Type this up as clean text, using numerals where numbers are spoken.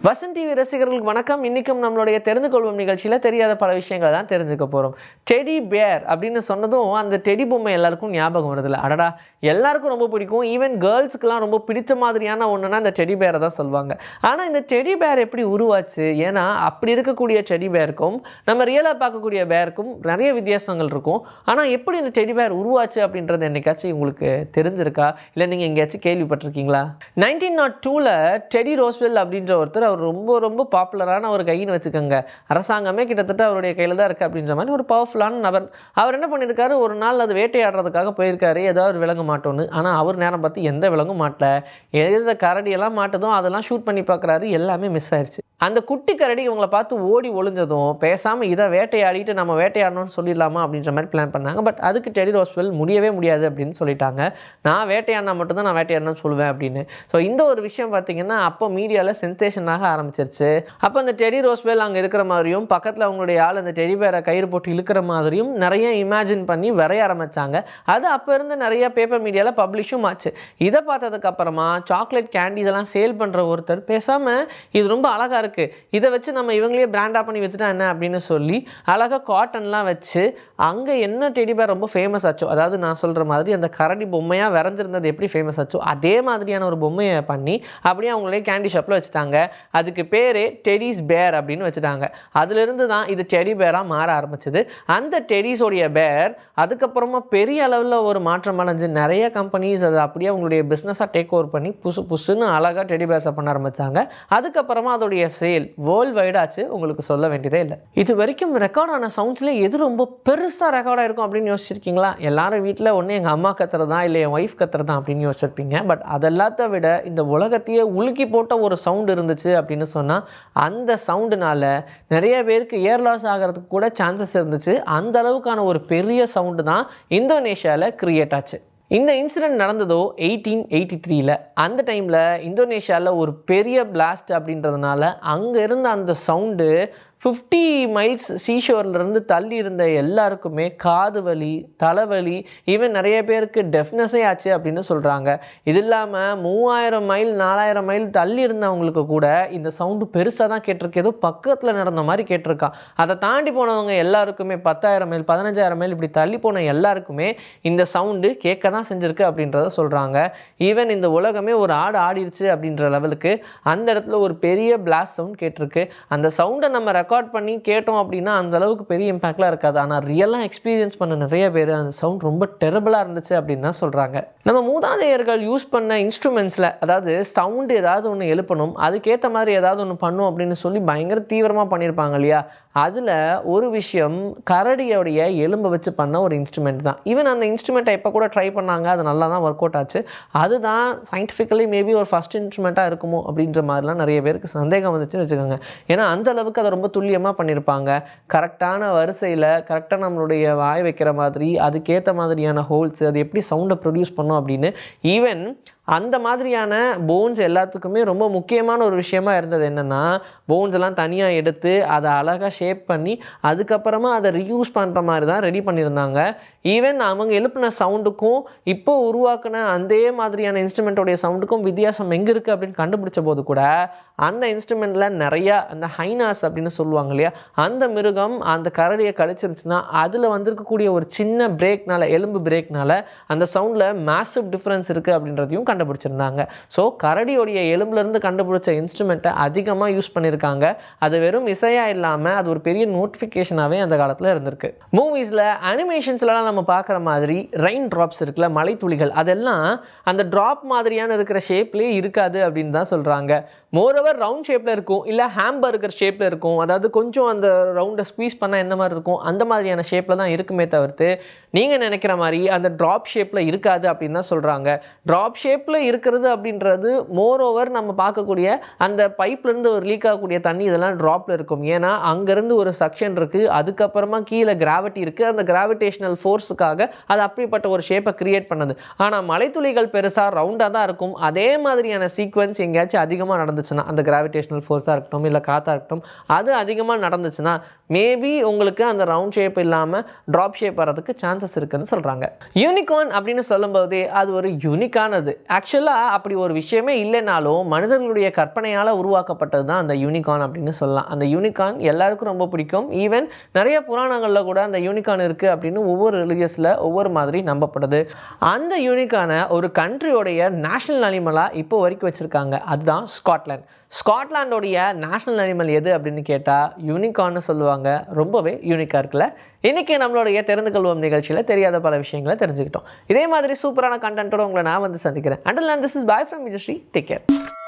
Vasanth TV ரசிகர்களுக்கு வணக்கம். இன்னைக்கும் நம்மளுடைய தெரிந்து கொள்வோம் நிகழ்ச்சியில் தெரியாத பல விஷயங்களை தான் தெரிஞ்சுக்க போகிறோம். டெடி பேர் அப்படின்னு சொன்னதும் அந்த டெடி பொம்மை எல்லாருக்கும் ஞாபகம் வருதுல்ல. அடடா, எல்லாருக்கும் ரொம்ப பிடிக்கும். ஈவன் கேர்ள்ஸுக்கெலாம் ரொம்ப பிடிச்ச மாதிரியான ஒன்றுனா இந்த டெடி பேரை தான் சொல்லுவாங்க. ஆனால் இந்த டெடி பேர் எப்படி உருவாச்சு? ஏன்னா அப்படி இருக்கக்கூடிய டெடி பேருக்கும் நம்ம ரியலாக பார்க்கக்கூடிய பேருக்கும் நிறைய வித்தியாசங்கள் இருக்கும். ஆனால் எப்படி இந்த டெடி பேர் உருவாச்சு அப்படின்றது என்னைக்காச்சும் உங்களுக்கு தெரிஞ்சிருக்கா? இல்லை நீங்கள் எங்கேயாச்சும் கேள்விப்பட்டிருக்கீங்களா? 1902 டெடி ரோஸ்வெல் அப்படின்ற ஒருத்தர், அவர் ரொம்ப ரொம்ப பாப்புலரான ஒரு கைன்னு வச்சுக்கோங்க. அரசாங்கமே கிட்டத்தட்ட அவருடைய கையில் தான் இருக்குது அப்படின்ற மாதிரி ஒரு பவர்ஃபுல்லான நபர். அவர் என்ன பண்ணியிருக்காரு, ஒரு நாள் அது வேட்டையாடுறதுக்காக போயிருக்காரு, ஏதாவது ஒரு விலங்கு மாட்டோன்னு. ஆனால் அவர் நேரம் பார்த்து எந்த விலங்கும் மாட்டல. எந்த கரடியெல்லாம் மாட்டதும் அதெல்லாம் ஷூட் பண்ணி பார்க்குறாரு, எல்லாமே மிஸ் ஆயிடுச்சு. அந்த குட்டி கரடி இவங்களை பார்த்து ஓடி ஒளிஞ்சதும் பேசாமல் இதை வேட்டையாடிட்டு நம்ம வேட்டையாடணும்னு சொல்லிடலாமா அப்படின்ற மாதிரி பிளான் பண்ணாங்க. பட் அதுக்கு டெடி ரோஸ்வெல் முடியவே முடியாது அப்படின்னு சொல்லிட்டாங்க. நான் வேட்டையாடினா மட்டும்தான் நான் வேட்டையாடணும்னு சொல்லுவேன் அப்படின்னு. ஸோ இந்த ஒரு விஷயம் பார்த்தீங்கன்னா அப்போ மீடியாவில் சென்சேஷனாக ஆரம்பிச்சிருச்சு. அப்போ அந்த டெடி ரோஸ்வெல் அங்கே இருக்கிற மாதிரியும் பக்கத்தில் அவங்களுடைய ஆள் அந்த டெடி பேரை கயிறு போட்டு இழுக்கிற மாதிரியும் நிறைய இமேஜின் பண்ணி வரைய ஆரம்பித்தாங்க. அது அப்போ இருந்து நிறைய பேப்பர் மீடியாவில் பப்ளிஷும் ஆச்சு. இதை பார்த்ததுக்கப்புறமா சாக்லேட் கேண்டீஸ் எல்லாம் சேல் பண்ணுற ஒருத்தர் பேசாமல் இது ரொம்ப அழகாக இருக்குது, இதை வச்சு நம்ம இவங்களே பிராண்டாக பண்ணி வித்துட்டா என்ன அப்படின்னு சொல்லி அழகாக காட்டன்லாம் வச்சு அங்கே என்ன டெடி பேர் ரொம்ப ஃபேமஸ் ஆச்சோ, அதாவது நான் சொல்கிற மாதிரி அந்த கரடி பொம்மையாக வரைஞ்சிருந்தது எப்படி ஃபேமஸ் ஆச்சோ அதே மாதிரியான ஒரு பொம்மையை பண்ணி அப்படியே அவங்களே கேண்டி ஷாப்பில் வச்சுட்டாங்க. அதுக்கு பேரே டெடிஸ் பேர் அப்படின்னு வச்சுட்டாங்க. அதுலேருந்து தான் இது டெடி பேராக மாற ஆரம்பிச்சது. அந்த டெடிஸோடைய பேர் அதுக்கப்புறமா பெரிய அளவில் ஒரு மாற்றம் அடைஞ்சு நிறைய கம்பெனிஸ் அதை அப்படியே அவங்களுடைய பிஸ்னஸாக டேக் ஓவர் பண்ணி புதுசுன்னு அழகாக டெடி பேர்ஸை பண்ண ஆரம்பித்தாங்க. அதுக்கப்புறமா அதோடைய சேல் வேர்ல்டு வைடாச்சு, உங்களுக்கு சொல்ல வேண்டியதே இல்லை. இது வரைக்கும் ரெக்கார்ட் ஆன சவுண்ட்ஸ்ல எது ரொம்ப பெருசாக ரெக்கார்டாக இருக்கும் அப்படின்னு யோசிச்சிருக்கீங்களா? எல்லாரும் வீட்டில் ஒன்று எங்கள் அம்மா கத்துறதா இல்லை என் ஒய்ஃப் கத்துறதா அப்படின்னு யோசிச்சிருப்பீங்க. பட் அதெல்லாத்த விட இந்த உலகத்தையே உலுக்கி போட்ட ஒரு சவுண்ட் இருந்துச்சு அப்படின்னு சொன்னால் அந்த சவுண்டுனால நிறைய பேருக்கு இயர் லாஸ் ஆகிறதுக்கு கூட சான்சஸ் இருந்துச்சு. அந்த அளவுக்கான ஒரு பெரிய சவுண்டு தான் இந்தோனேஷியாவில் கிரியேட் ஆச்சு. இந்த இன்சிடெண்ட் நடந்ததோ 1883. அந்த டைமில் இந்தோனேஷியாவில் ஒரு பெரிய பிளாஸ்ட் அப்படின்றதுனால அங்கே இருந்த அந்த சவுண்டு 50 மைல்ஸ் சீஷோர்லேருந்து தள்ளி இருந்த எல்லாருக்குமே காது வலி, தலைவலி, ஈவன் நிறைய பேருக்கு டெஃப்னஸே ஆச்சு அப்படின்னு சொல்கிறாங்க. இது இல்லாமல் 3000 மைல் 4000 மைல் தள்ளி இருந்தவங்களுக்கு கூட இந்த சவுண்டு பெருசாக தான் கேட்டிருக்கு, ஏதோ பக்கத்தில் நடந்த மாதிரி கேட்டிருக்கான். அதை தாண்டி போனவங்க எல்லாருக்குமே 10,000 மைல் 15,000 மைல் இப்படி தள்ளி போன எல்லாருக்குமே இந்த சவுண்டு கேட்க தான் செஞ்சுருக்கு அப்படின்றத சொல்கிறாங்க. ஈவன் இந்த உலகமே ஒரு ஆடிருச்சு அப்படின்ற லெவலுக்கு அந்த இடத்துல ஒரு பெரிய பிளாஸ்ட் சவுண்ட் கேட்டிருக்கு. அந்த சவுண்டை நம்ம ரெக்கார்ட் பண்ணி கேட்டோம் அப்படின்னா அந்த அளவுக்கு பெரிய இம்பாக்ட்லாம் இருக்காது. ஆனால் ரியலாக எக்ஸ்பீரியன்ஸ் பண்ண நிறைய பேர் அந்த சவுண்ட் ரொம்ப டெரபிளாக இருந்துச்சு அப்படின்னு தான் சொல்கிறாங்க. நம்ம மூதாதையர்கள் யூஸ் பண்ண இன்ஸ்ட்ருமெண்ட்ஸில், அதாவது சவுண்டு ஏதாவது ஒன்று எழுப்பணும், அதுக்கேற்ற மாதிரி ஏதாவது ஒன்று பண்ணும் அப்படின்னு சொல்லி பயங்கர தீவிரமாக பண்ணியிருப்பாங்க இல்லையா? அதில் ஒரு விஷயம் கரடியோடைய எலும்பை வச்சு பண்ண ஒரு இன்ஸ்ட்ருமெண்ட் தான். ஈவன் அந்த இன்ஸ்ட்ருமெண்ட்டை எப்போ கூட ட்ரை பண்ணாங்க, அது நல்லா தான் ஒர்க் அவுட் ஆச்சு. அதுதான் சயின்டிஃபிக்கலி மேபி ஒரு ஃபஸ்ட் இன்ஸ்ட்ருமெண்ட்டாக இருக்குமோ அப்படின்ற மாதிரிலாம் நிறைய பேருக்கு சந்தேகம் வந்துச்சுன்னு வச்சுக்கோங்க. ஏன்னா அந்த அளவுக்கு அதை ரொம்ப துல்லியமாக பண்ணியிருப்பாங்க. கரெக்டான வரிசையில் கரெக்டாக நம்மளுடைய வாய் வைக்கிற மாதிரி அதுக்கேற்ற மாதிரியான ஹோல்ஸ், அது எப்படி சவுண்டை ப்ரொடியூஸ் பண்ணும் அப்படின்னு. ஈவன் அந்த மாதிரியான போன்ஸ் எல்லாத்துக்குமே ரொம்ப முக்கியமான ஒரு விஷயமா இருந்தது என்னென்னா, போன்ஸ் எல்லாம் தனியாக எடுத்து அதை அழகாக ஷேப் பண்ணி அதுக்கப்புறமா அதை ரீயூஸ் பண்ணுற மாதிரி தான் ரெடி பண்ணியிருந்தாங்க. ஈவன் அவங்க எழுப்பின சவுண்டுக்கும் இப்போ உருவாக்கின அதே மாதிரியான இன்ஸ்ட்ருமெண்ட்டோடைய சவுண்டுக்கும் வித்தியாசம் எங்கே இருக்குது அப்படின்னு கண்டுபிடிச்ச போது கூட அந்த இன்ஸ்ட்ருமெண்ட்டில் நிறையா அந்த ஹைனாஸ் அப்படின்னு சொல்லுவாங்க இல்லையா, அந்த மிருகம் அந்த கரடியை கழிச்சிருச்சுன்னா அதில் வந்திருக்கக்கூடிய ஒரு சின்ன பிரேக்னால, எலும்பு பிரேக்னால அந்த சவுண்டில் மேசிவ் டிஃப்ரென்ஸ் இருக்குது அப்படின்றதையும் கண்டுபிடிச்சிருந்தாங்க. ஸோ கரடியோடைய எலும்புலேருந்து கண்டுபிடிச்ச இன்ஸ்ட்ருமெண்ட்டை அதிகமாக யூஸ் பண்ணியிருக்காங்க. அது வெறும் இசையாக இல்லாமல் அது ஒரு பெரிய நோட்டிஃபிகேஷனாகவே அந்த காலத்தில் இருந்திருக்கு. மூவிஸில் அனிமேஷன்ஸ்லாம் நம்ம பார்க்குற மாதிரி ரெயின் ட்ராப்ஸ் இருக்குல்ல, மலை துளிகள், அதெல்லாம் அந்த ட்ராப் மாதிரியான இருக்கிற ஷேப்லேயே இருக்காது அப்படின்னு தான் சொல்கிறாங்க. மோரோவர் ரவுண்ட் ஷேப்பில் இருக்கும், இல்லை ஹாம்பர்கர் ஷேப்பில் இருக்கும். அதாவது கொஞ்சம் அந்த ரவுண்டை ஸ்குவீஸ் பண்ணால் எந்த மாதிரி இருக்கும் அந்த மாதிரியான ஷேப்பில் தான் இருக்குமே தவிர்த்து நீங்கள் நினைக்கிற மாதிரி அந்த ட்ராப் ஷேப்பில் இருக்காது அப்படின்னு தான் சொல்கிறாங்க. ட்ராப் ஷேப்பில் இருக்கிறது அப்படின்றது மோரோவர் நம்ம பார்க்கக்கூடிய அந்த பைப்லேருந்து ஒரு லீக் ஆகக்கூடிய தண்ணி இதெல்லாம் ட்ராப்பில் இருக்கும். ஏன்னா அங்கேருந்து ஒரு சக்ஷன் இருக்குது, அதுக்கப்புறமா கீழே கிராவிட்டி இருக்குது, அந்த கிராவிடேஷனல் ஃபோர்ஸுக்காக அது அப்படிப்பட்ட ஒரு ஷேப்பை கிரியேட் பண்ணுது. ஆனால் மலைத்துளிகள் பெருசாக ரவுண்டாக தான் இருக்கும். அதே மாதிரியான சீக்வன்ஸ் எங்கேயாச்சும் அதிகமாக நடந்துச்சுன்னா, அந்த கிராவிடேஷனல் ஃபோர்ஸாக இருக்கட்டும் இல்லை காற்றா இருக்கட்டும், அது அதிகமாக நடந்துச்சுன்னா மேபி உங்களுக்கு அந்த ரவுண்ட் ஷேப் இல்லாமல் ட்ராப் ஷேப் வரதுக்கு சான்சஸ் இருக்குன்னு சொல்கிறாங்க. யூனிகார்ன் அப்படின்னு சொல்லும்போதே அது ஒரு யூனிக்கானது. ஆக்சுவலாக அப்படி ஒரு விஷயமே இல்லைனாலும் மனிதர்களுடைய கற்பனையால் உருவாக்கப்பட்டது தான் அந்த யூனிகார்ன் அப்படின்னு சொல்லலாம். அந்த யூனிகார்ன் எல்லாருக்கும் ரொம்ப பிடிக்கும். ஈவன் நிறைய புராணங்களில் கூட அந்த யூனிகார்ன் இருக்குது அப்படின்னு ஒவ்வொரு ரிலிஜியஸில் ஒவ்வொரு மாதிரி நம்பப்படுது. அந்த யூனிகார்னை ஒரு கண்ட்ரியோடைய நேஷ்னல் அனிமலாக இப்போ வரைக்கும் வச்சுருக்காங்க. அதுதான் ஸ்காட்லாந்து. ஸ்காட்லாண்டோடைய நேஷ்னல் அனிமல் எது அப்படின்னு கேட்டால் யூனிகார்ன்னு சொல்லுவாங்க. ரொம்பவே யூனிக்காக இருக்குல்ல. இன்றைக்கி நம்மளுடைய தெரிந்து கொள்வோம் நிகழ்ச்சியில் தெரியாத பல விஷயங்களை தெரிஞ்சுக்கிட்டோம். இதே மாதிரி சூப்பரான கண்டென்ட்டோட உங்களை நான் வந்து சந்திக்கிறேன். Until then, this is bye from Vijayashree. Take care.